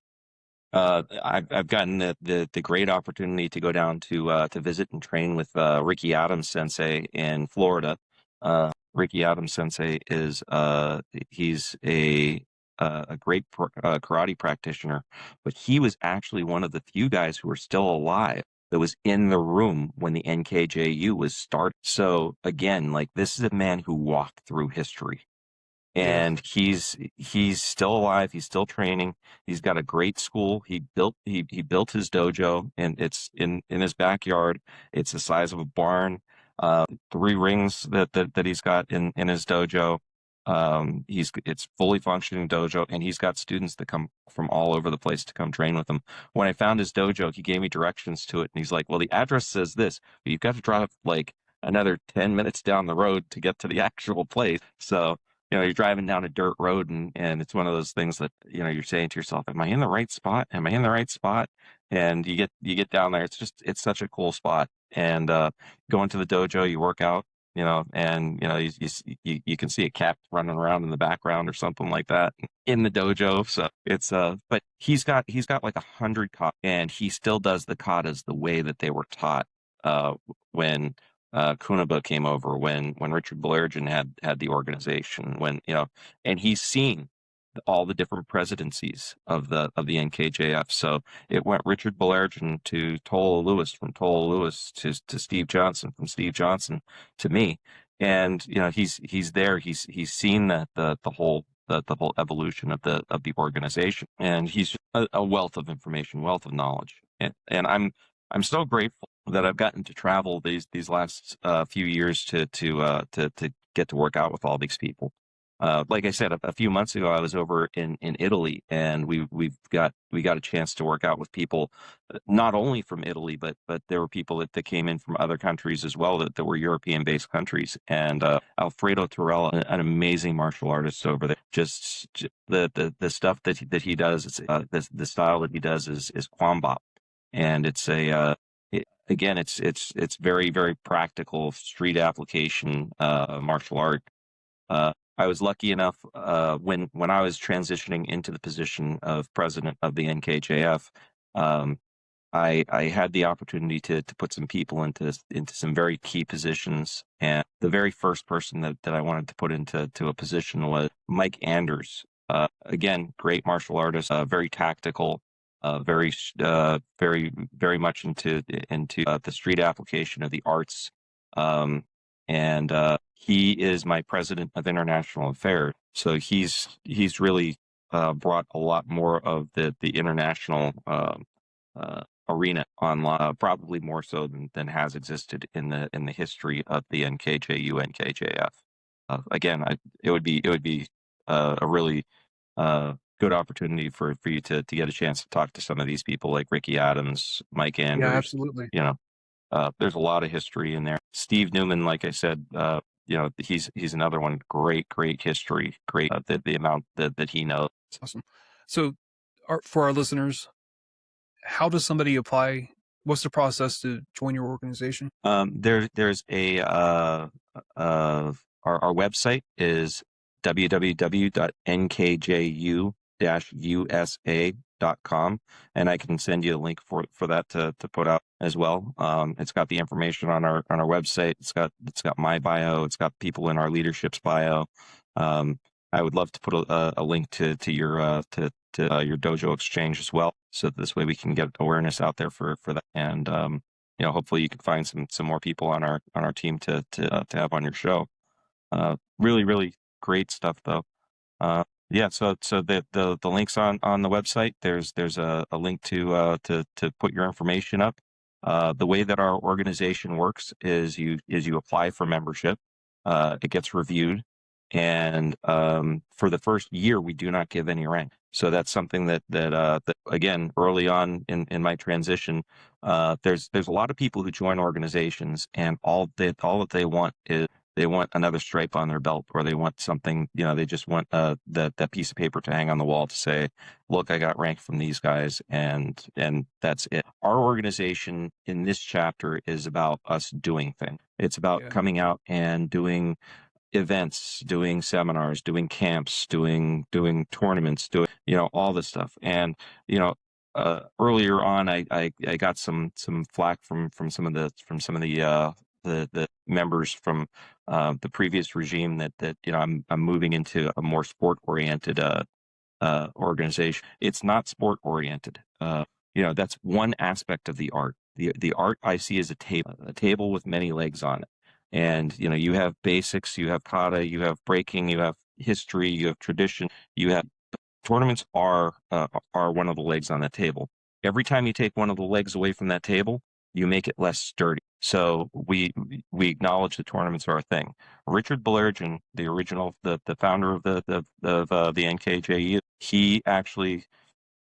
I've gotten the great opportunity to go down to visit and train with Ricky Adams Sensei in Florida. Ricky Adams Sensei is he's a great karate practitioner, but he was actually one of the few guys who were still alive that was in the room when the NKJU was started. So again, like, this is a man who walked through history. And he's still alive. He's still training. He's got a great school. He built his dojo, and it's in his backyard. It's the size of a barn. 3 rings that he's got in his dojo. It's fully functioning dojo, and he's got students that come from all over the place to come train with him. When I found his dojo, he gave me directions to it, and he's like, "Well, the address says this, but you've got to drive like another 10 minutes down the road to get to the actual place." So, you're driving down a dirt road, and it's one of those things that, you're saying to yourself, "Am I in the right spot? Am I in the right spot?" And you get down there. It's such a cool spot. And go into the dojo, you work out, and you can see a cat running around in the background or something like that in the dojo. So it's but he's got like 100 katas, and he still does the katas the way that they were taught when Kunaba came over, when Richard Bellergen had the organization, and he's seen all the different presidencies of the NKJF. So it went Richard Bellergen to Tola Lewis, from Tola Lewis to Steve Johnson, from Steve Johnson to me. And he's there. He's seen the whole evolution of the organization, and he's a wealth of information, wealth of knowledge. And I'm so grateful that I've gotten to travel these last few years to get to work out with all these people. Like I said, a few months ago, I was over in Italy, and we got a chance to work out with people, not only from Italy, but there were people that came in from other countries as well, that were European-based countries. And Alfredo Torella, an amazing martial artist over there. Just the stuff that he does, the style that he does is Kwambop, and it's it's very, very practical street application martial art. I was lucky enough when I was transitioning into the position of president of the NKJF, I had the opportunity to put some people into some very key positions, and the very first person that I wanted to put into a position was Mike Anders. Again, great martial artist, very tactical, very very much into the street application of the arts. And he is my president of international affairs. So he's really brought a lot more of the international arena online, probably more so than has existed in the history of the NKJU NKJF. Again, it would be a really good opportunity for you to get a chance to talk to some of these people like Ricky Adams, Mike Yeah, Anders. absolutely. You know, there's a lot of history in there. Steve Newman, like I said, he's another one. Great history. Great the amount that he knows. Awesome. So, for our listeners, how does somebody apply? What's the process to join your organization? There's our website is www.nkju-usa.com, and I can send you a link for that to put out as well. It's got the information on our website. It's got my bio. It's got people in our leadership's bio. I would love to put a link to your your Dojo Exchange as well, so this way we can get awareness out there for that. And hopefully you can find some more people on our team to have on your show. Really great stuff though. Yeah, so the links on the website. There's a link to put your information up. The way that our organization works is you apply for membership. It gets reviewed, and for the first year we do not give any rank. So that's something that again, early on in my transition, there's a lot of people who join organizations, and all that they want is they want another stripe on their belt, or they want something, they just want that piece of paper to hang on the wall to say, look, I got ranked from these guys, and that's it. Our organization in this chapter is about us doing things. It's about coming out and doing events, doing seminars, doing camps, doing tournaments, doing all this stuff. And earlier on, I got some flack from some of the members from the previous regime that I'm moving into a more sport oriented organization. It's not sport oriented. That's one aspect of the art. The art I see is a table with many legs on it. And you have basics, you have kata, you have breaking, you have history, you have tradition, you have tournaments are one of the legs on that table. Every time you take one of the legs away from that table, you make it less sturdy. So we acknowledge the tournaments are a thing. Richard Dixon, the original, the founder of the NKJU, he actually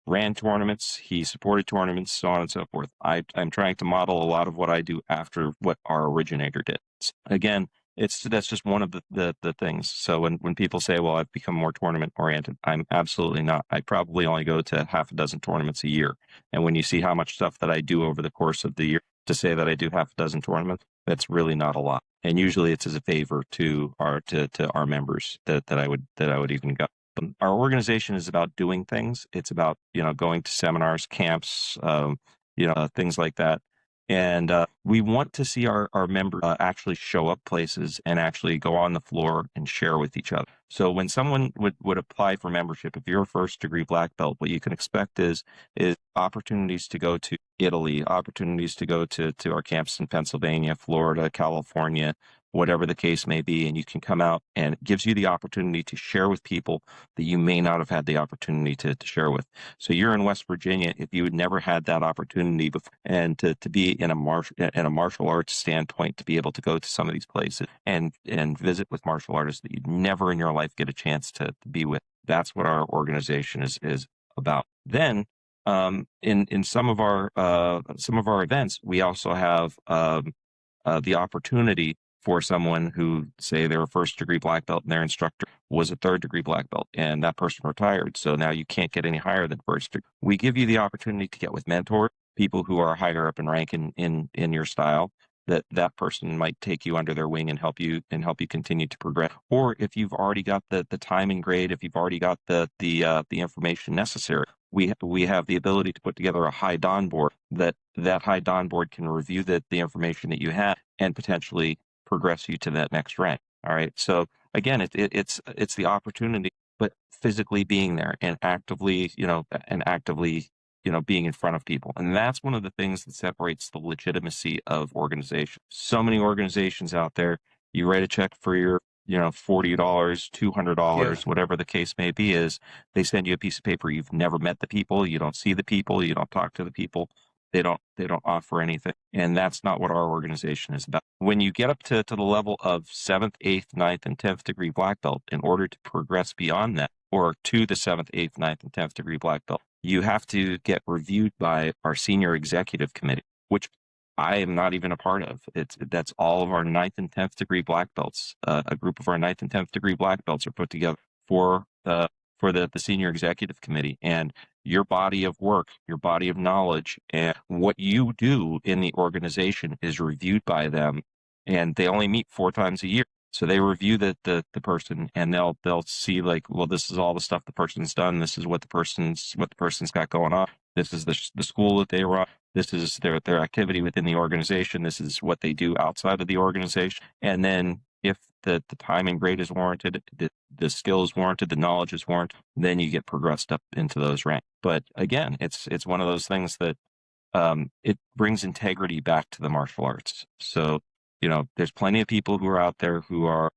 ran tournaments, he supported tournaments, so on and so forth. I'm trying to model a lot of what I do after what our originator did. Again, that's just one of the things. So when people say, well, I've become more tournament oriented, I'm absolutely not. I probably only go to half a dozen tournaments a year. And when you see how much stuff that I do over the course of the year, to say that I do half a dozen tournaments, that's really not a lot. And usually it's as a favor to our members that I would even go. Our organization is about doing things. It's about, going to seminars, camps, things like that. And we want to see our members actually show up places and actually go on the floor and share with each other. So when someone would apply for membership, if you're a first degree black belt, what you can expect is opportunities to go to Italy, opportunities to go to our camps in Pennsylvania, Florida, California, whatever the case may be, and you can come out, and it gives you the opportunity to share with people that you may not have had the opportunity to share with. So you're in West Virginia, if you had never had that opportunity before, and to be in a martial arts standpoint, to be able to go to some of these places and visit with martial artists that you'd never in your life get a chance to be with. That's what our organization is about. Then in some of our events, we also have the opportunity for someone who, say, they're a first degree black belt and their instructor was a third degree black belt and that person retired. So now you can't get any higher than first degree. We give you the opportunity to get with mentors, people who are higher up in rank in your style, that person might take you under their wing and help you continue to progress. Or if you've already got the time and grade, if you've already got the information necessary, we have the ability to put together a high don board that high don board can review the information that you have and potentially progress you to that next rank. All right. So again, it's the opportunity, but physically being there and actively being in front of people. And that's one of the things that separates the legitimacy of organizations. So many organizations out there, you write a check for your, $40, $200, whatever the case may be, is they send you a piece of paper. You've never met the people. You don't see the people. You don't talk to the people. They don't offer anything, and that's not what our organization is about. When you get up to the level of 7th, 8th, ninth, and 10th degree black belt, in order to progress beyond that, or to the 7th, 8th, ninth, and 10th degree black belt, you have to get reviewed by our senior executive committee, which I am not even a part of. That's all of our 9th and 10th degree black belts. A group of our 9th and 10th degree black belts are put together for the senior executive committee, and your body of work, your body of knowledge, and what you do in the organization is reviewed by them, and they only meet 4 times a year. So they review the person, and they'll see, like, well, this is all the stuff the person's done. This is what the person's got going on. This is the school that they run. This is their activity within the organization. This is what they do outside of the organization. And then if the time and grade is warranted, the skill is warranted, the knowledge is warranted, then you get progressed up into those ranks. But again, it's one of those things that it brings integrity back to the martial arts. So, there's plenty of people who are out there who are,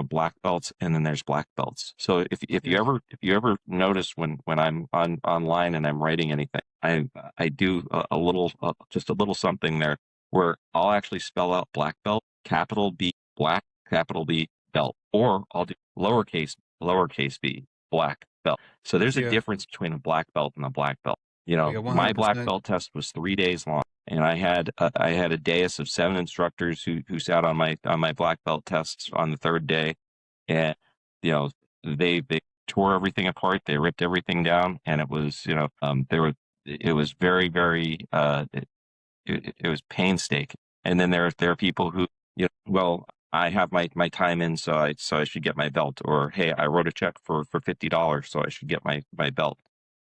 black belts, and then there's black belts. So if you ever notice when I'm online and I'm writing anything, I do a little just a little something there where I'll actually spell out black belt, capital B black, capital B belt, or I'll do lowercase b black belt. So there's a difference between a black belt and a black belt. Yeah, My black 100%. belt test was 3 days long, and I had a dais of 7 instructors who sat on my black belt tests on the 3rd day, and they tore everything apart, they ripped everything down, and it was it was very, very it was painstaking. And then there are people who, well, I have my time in, so I should get my belt, or hey, I wrote a check for $50, so I should get my belt.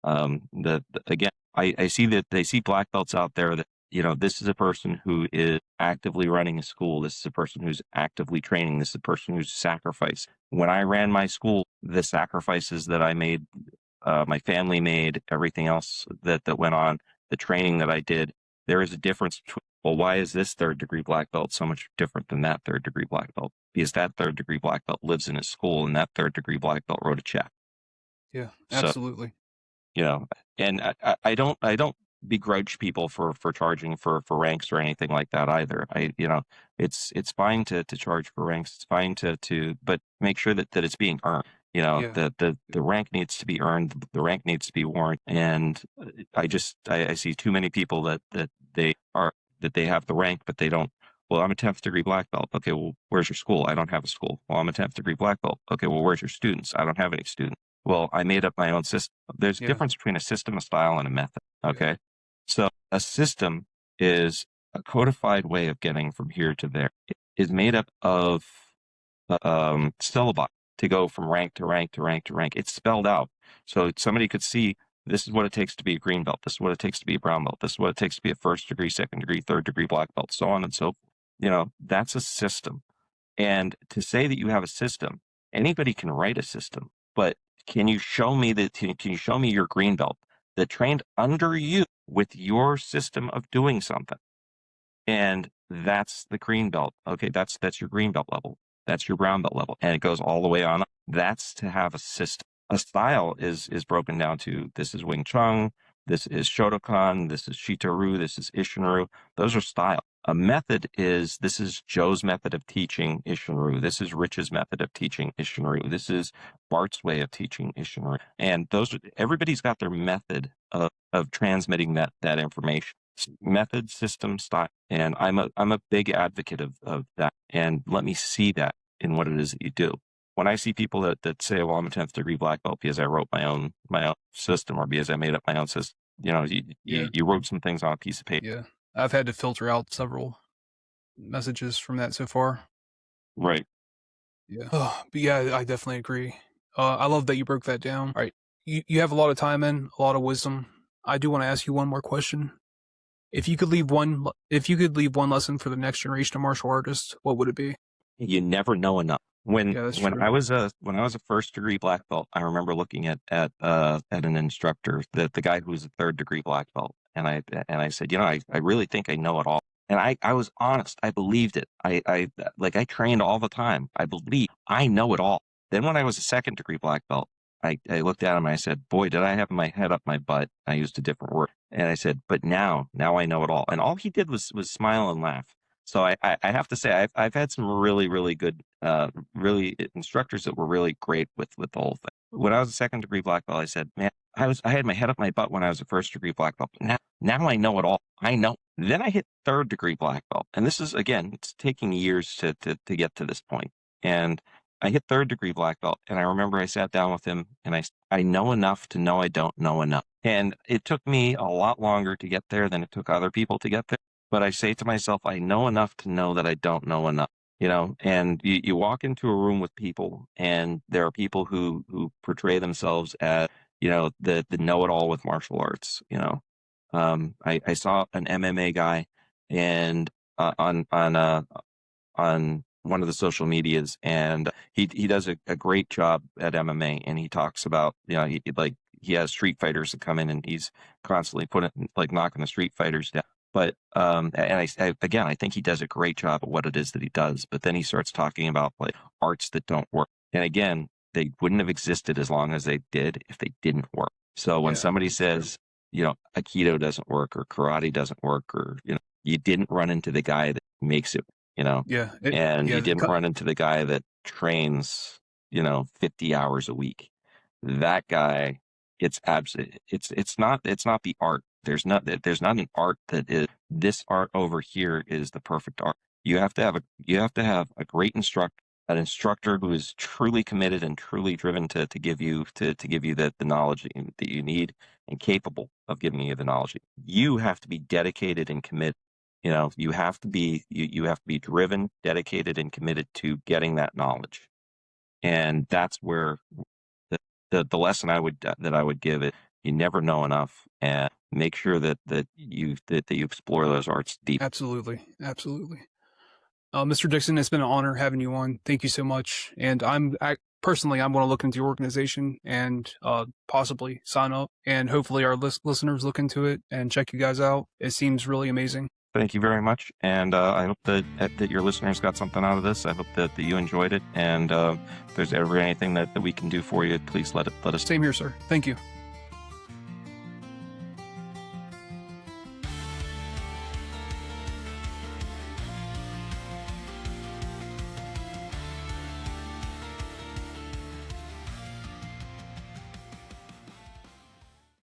Again, I see that they see black belts out there that, this is a person who is actively running a school. This is a person who's actively training. This is a person who's sacrificed. When I ran my school, the sacrifices that I made, my family made, everything else that went on, the training that I did, there is a difference between, well, why is this 3rd degree black belt so much different than that 3rd degree black belt? Because that 3rd degree black belt lives in his school, and that 3rd degree black belt wrote a check. Yeah, So, absolutely. And I don't begrudge people for charging for ranks or anything like that either. It's fine to charge for ranks. It's fine but make sure that it's being earned. Yeah. The rank needs to be earned. The rank needs to be warranted. And I see too many people that they have the rank, but they don't. Well, I'm a 10th degree black belt. Okay, well, where's your school? I don't have a school. Well, I'm a 10th degree black belt. Okay, well, where's your students? I don't have any students. Well, I made up my own system. There's a difference between a system, a style, and a method. Okay. So a system is a codified way of getting from here to there. It is made up of syllabi to go from rank to rank to rank to rank. It's spelled out. So somebody could see, this is what it takes to be a green belt. This is what it takes to be a brown belt. This is what it takes to be a 1st degree, 2nd degree, 3rd degree black belt, so on and so forth. That's a system. And to say that you have a system, anybody can write a system, but can you show me your green belt that trained under you with your system of doing something? And that's the green belt. Okay, that's your green belt level. That's your brown belt level. And it goes all the way on up. That's to have a system. A style is broken down to, this is Wing Chun, this is Shotokan, this is Shito-ryu, this is Isshin-ryu. Those are style. A method this is Joe's method of teaching Isshin-ryu. This is Rich's method of teaching Isshin-ryu. This is Bart's way of teaching Isshin-ryu. And everybody's got their method of transmitting that information. Method, system, style. And I'm a big advocate of that. And let me see that in what it is that you do. When I see people that say, well, I'm a 10th degree black belt because I wrote my own system, or because I made up my own system, you wrote some things on a piece of paper. Yeah. I've had to filter out several messages from that so far. Right. Yeah. But yeah, I definitely agree. I love that you broke that down. All right. You have a lot of time and a lot of wisdom. I do want to ask you one more question. If you could leave one lesson for the next generation of martial artists, what would it be? You never know enough. When I was a 1st degree black belt, I remember looking at an instructor, the guy who was a 3rd degree black belt, and I said, I really think I know it all. And I was honest. I believed it. I trained all the time. I believe I know it all. Then when I was a 2nd degree black belt, I looked at him and I said, boy, did I have my head up my butt. I used a different word. And I said, but now I know it all. And all he did was smile and laugh. So I have to say, I've had some really, really good, really instructors that were really great with the whole thing. When I was a second degree black belt, I said, man, I had my head up my butt when I was a first degree black belt. Now I know it all. I know. Then I hit third degree black belt. And this is, again, it's taking years to get to this point. And I hit third degree black belt. And I remember I sat down with him and I know enough to know I don't know enough. And it took me a lot longer to get there than it took other people to get there. But I say to myself, I know enough to know that I don't know enough, and you walk into a room with people and there are people who portray themselves as, the know-it-all with martial arts, I saw an MMA guy and on one of the social medias, and he does a great job at MMA, and he talks about, he has street fighters that come in and he's constantly knocking the street fighters down. But and I think he does a great job at what it is that he does. But then he starts talking about arts that don't work. And again, they wouldn't have existed as long as they did if they didn't work. So when somebody says, Aikido doesn't work or karate doesn't work, or you didn't run into the guy that makes it, you didn't run into the guy that trains, 50 hours a week. That guy, it's not the art. There's not an art that is, this art over here is the perfect art. You have to have a great instructor, an instructor who is truly committed and truly driven to give you the knowledge that you need and capable of giving you the knowledge. You have to be dedicated and committed. You have to be driven, dedicated, and committed to getting that knowledge. And that's where the lesson I would give it. You never know enough, and make sure that you explore those arts deep. Absolutely. Mr. Dixon, it's been an honor having you on. Thank you so much. And personally, I'm going to look into your organization and possibly sign up, and hopefully our listeners look into it and check you guys out. It seems really amazing. Thank you very much, and I hope that your listeners got something out of this. I hope that you enjoyed it, and if there's ever anything that we can do for you, please let us. Same here, sir. Thank you.